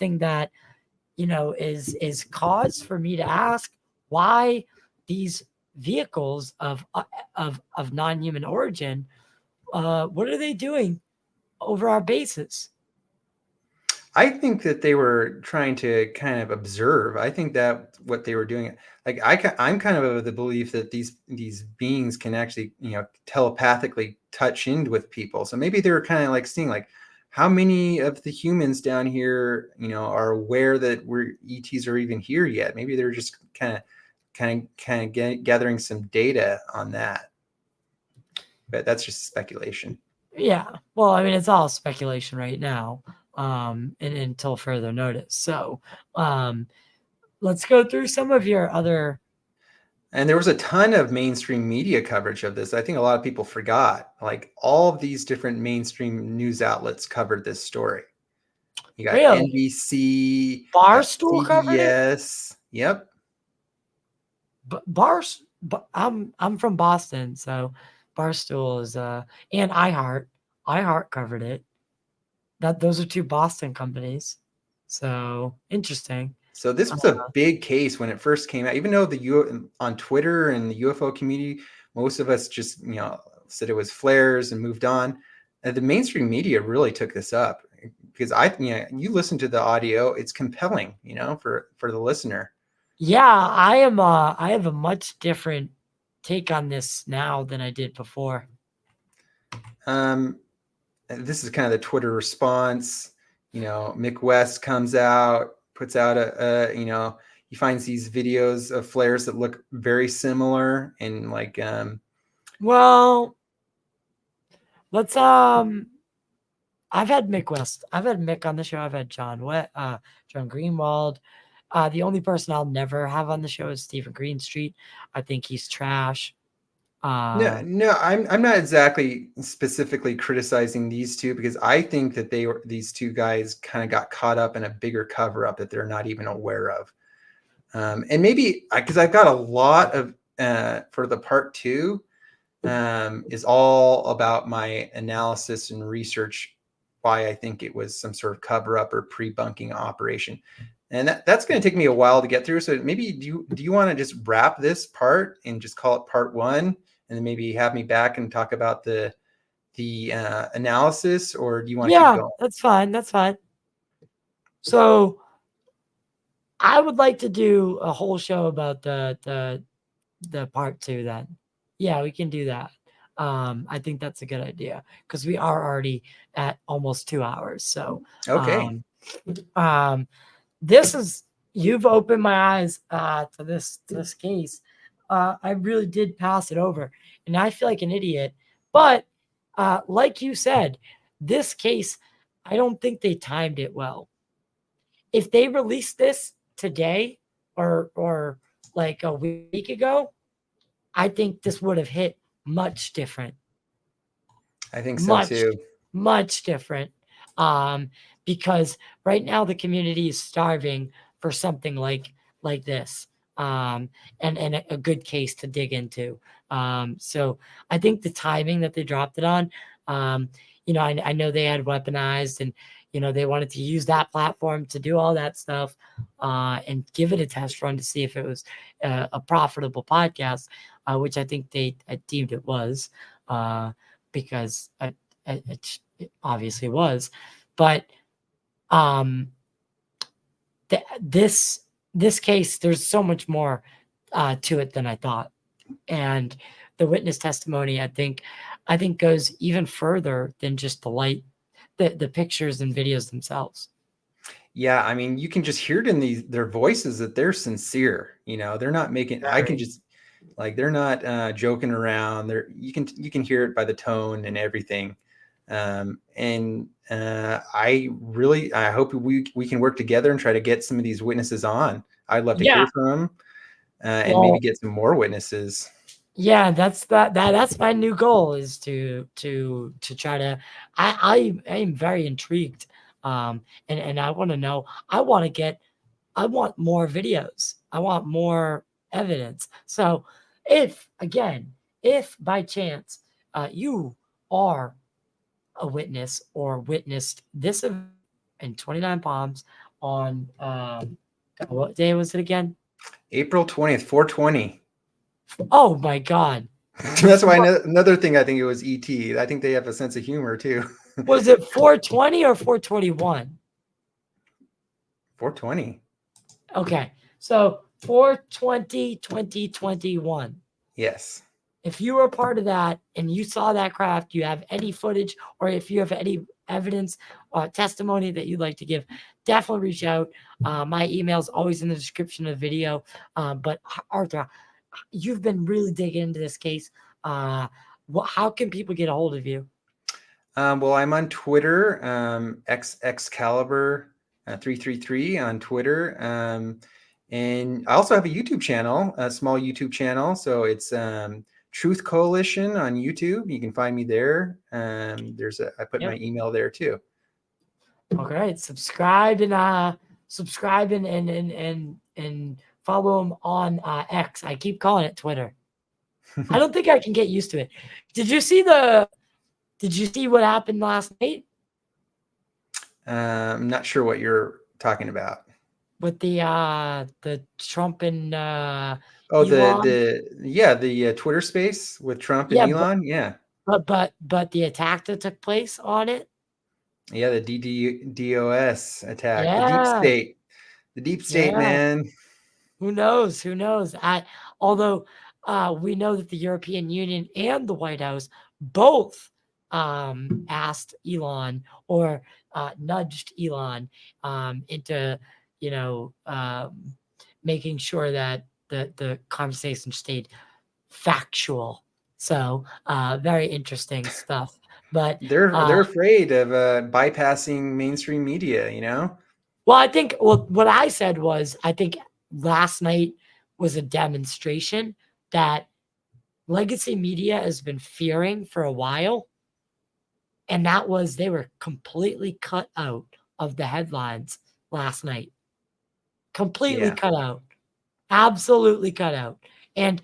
something that, is cause for me to ask why these vehicles of non-human origin, what are they doing over our bases? I think that they were trying to kind of observe. I think that what they were doing, like I'm kind of the belief that these beings can actually, telepathically touch in with people. So maybe they were kind of like seeing like how many of the humans down here, are aware that ETs are even here yet. Maybe they're just kind of gathering some data on that. But that's just speculation. Yeah. Well, I mean, it's all speculation right now, and until further notice. So, let's go through some of your other. And there was a ton of mainstream media coverage of this. I think a lot of people forgot. Like all of these different mainstream news outlets covered this story. You got Really? NBC, got Barstool covered it. CBS. Yep. Bars. I'm from Boston, so Barstool is and iHeart covered it. Those are two Boston companies. So interesting. So this was a big case when it first came out. Even though on Twitter and the UFO community, most of us just said it was flares and moved on. The mainstream media really took this up because you listen to the audio, it's compelling, for the listener. Yeah, I have a much different take on this now than I did before. This is kind of the Twitter response. Mick West comes out, puts out he finds these videos of flares that look very similar and like well, let's I've had Mick West. I've had Mick on the show. I've had John Greenwald. The only person I'll never have on the show is Stephen Greenstreet. I think he's trash. No, I'm not exactly specifically criticizing these two because I think that these two guys kind of got caught up in a bigger cover up that they're not even aware of. And maybe because I've got a lot of for the part 2 is all about my analysis and research why I think it was some sort of cover up or pre-bunking operation. And that's going to take me a while to get through. So maybe do you want to just wrap this part and just call it part 1, and then maybe have me back and talk about the analysis, or do you want to keep going? That's fine. That's fine. So I would like to do a whole show about the part 2 then. Yeah, we can do that. I think that's a good idea because we are already at almost 2 hours. So, Okay. you've opened my eyes to this case. I really did pass it over, and I feel like an idiot. But like you said, this case, I don't think they timed it well. If they released this today or like a week ago, I think this would have hit much different. I think so too. Much different. Because right now the community is starving for something like this. And a good case to dig into. So I think the timing that they dropped it on, I know they had weaponized and they wanted to use that platform to do all that stuff and give it a test run to see if it was a profitable podcast, which I think they deemed it was, because it obviously was. But this case, there's so much more to it than I thought, and the witness testimony, I think goes even further than just the light, the pictures and videos themselves. Yeah, I mean, you can just hear it in their voices that they're sincere. They're not making. I can just like they're not joking around. You can hear it by the tone and everything. I hope we can work together and try to get some of these witnesses on. I'd love to hear from them and maybe get some more witnesses. Yeah, that's my new goal, is to try to. I am very intrigued, and I want to know. I want more videos. I want more evidence. So if by chance you are a witness or witnessed this event in 29 Palms on what day was it again? April 20th, 420. Oh my God. That's why another thing, I think it was ET. I think they have a sense of humor too. Was it 420 or 421? 420. Okay. So 420, 2021. Yes. If you were a part of that and you saw that craft, you have any footage, or if you have any evidence or testimony that you'd like to give, definitely reach out. My email is always in the description of the video. But Arthur, you've been really digging into this case. How can people get a hold of you? Well, I'm on Twitter, Excalibur 333 on Twitter. And I also have a YouTube channel, a small YouTube channel. So it's Truth Coalition on YouTube. You can find me there. I put my email there too. All right, subscribe and follow him on X. I keep calling it Twitter. I don't think I can get used to it. Did you see what happened last night? I'm not sure what you're talking about. With the Trump and Oh, Elon? the Twitter space with Trump and Elon. But the attack that took place on it. Yeah, the DDoS attack. Yeah. The deep state, man. Who knows? Although we know that the European Union and the White House both asked Elon, or nudged Elon into, making sure that the conversation stayed factual. So very interesting stuff. But they're afraid of bypassing mainstream media, Well, I think what I said was, I think last night was a demonstration that legacy media has been fearing for a while. And that was, they were completely cut out of the headlines last night. Completely cut out. Absolutely cut out. And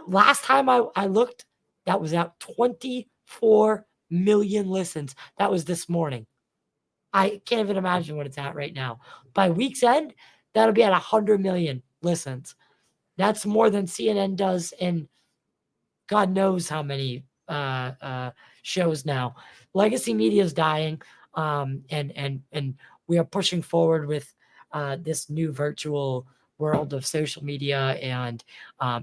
last time I looked, that was at 24 million listens. That was this morning. I can't even imagine what it's at right now. By week's end, that'll be at 100 million listens. That's more than CNN does in God knows how many shows now. Legacy media is dying, and we are pushing forward with this new virtual world of social media, and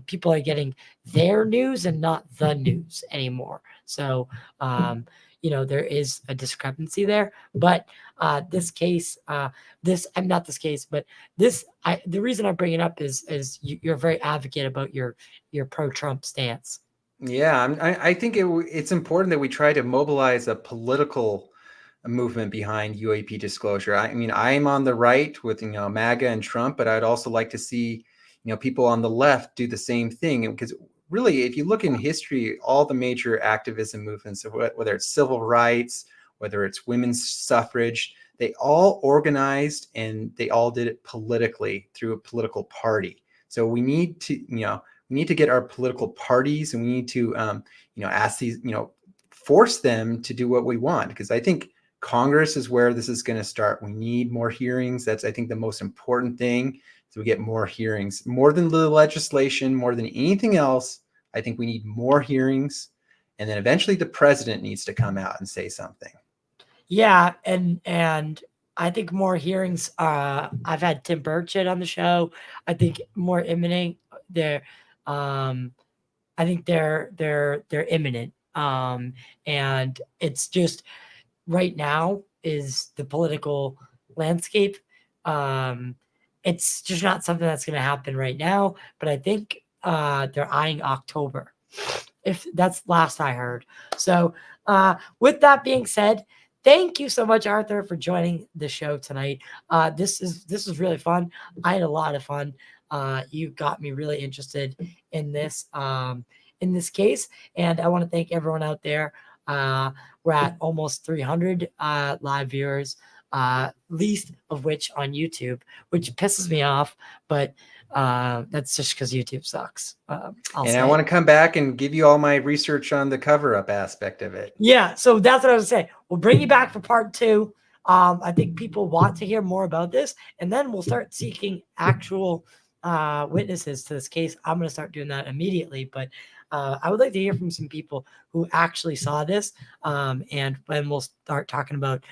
people are getting their news and not the news anymore. So there is a discrepancy there. But this case, I'm not this case, but the reason I bring it up is you're a very advocate about your pro-Trump stance. Yeah, I think it's important that we try to mobilize a political movement behind UAP disclosure. I mean, I'm on the right with MAGA and Trump, but I'd also like to see people on the left do the same thing. Because really, if you look in history, all the major activism movements, whether it's civil rights, whether it's women's suffrage, they all organized and they all did it politically through a political party. So we need to get our political parties, and we need to ask these, force them to do what we want, because I think Congress is where this is going to start. We need more hearings. That's, I think, the most important thing, is we get more hearings, more than the legislation, more than anything else. I think we need more hearings, and then eventually the president needs to come out and say something. Yeah, and I think more hearings. I've had Tim Burchett on the show. I think more imminent. I think they're imminent. And it's just, right now is the political landscape. It's just not something that's going to happen right now. But I think they're eyeing October, if that's last I heard. So with that being said, thank you so much, Arthur, for joining the show tonight. This is really fun. I had a lot of fun. You got me really interested in this case, and I want to thank everyone out there. We're at almost 300 live viewers, least of which on YouTube, which pisses me off, but that's just because YouTube sucks. I want to come back and give you all my research on the cover-up aspect of it. Yeah, so that's what I was saying. We'll bring you back for part 2. I think people want to hear more about this, and then we'll start seeking actual witnesses to this case. I'm going to start doing that immediately, but I would like to hear from some people who actually saw this, and when we'll start talking about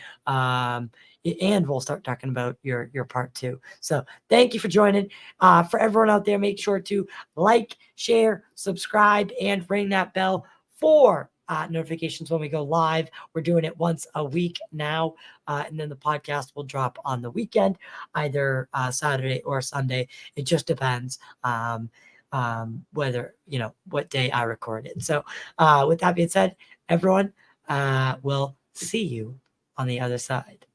your part 2. So thank you for joining. For everyone out there, make sure to like, share, subscribe, and ring that bell for notifications when we go live. We're doing it once a week now, and then the podcast will drop on the weekend, either Saturday or Sunday. It just depends whether, what day I record it. So with that being said, everyone, we'll see you on the other side.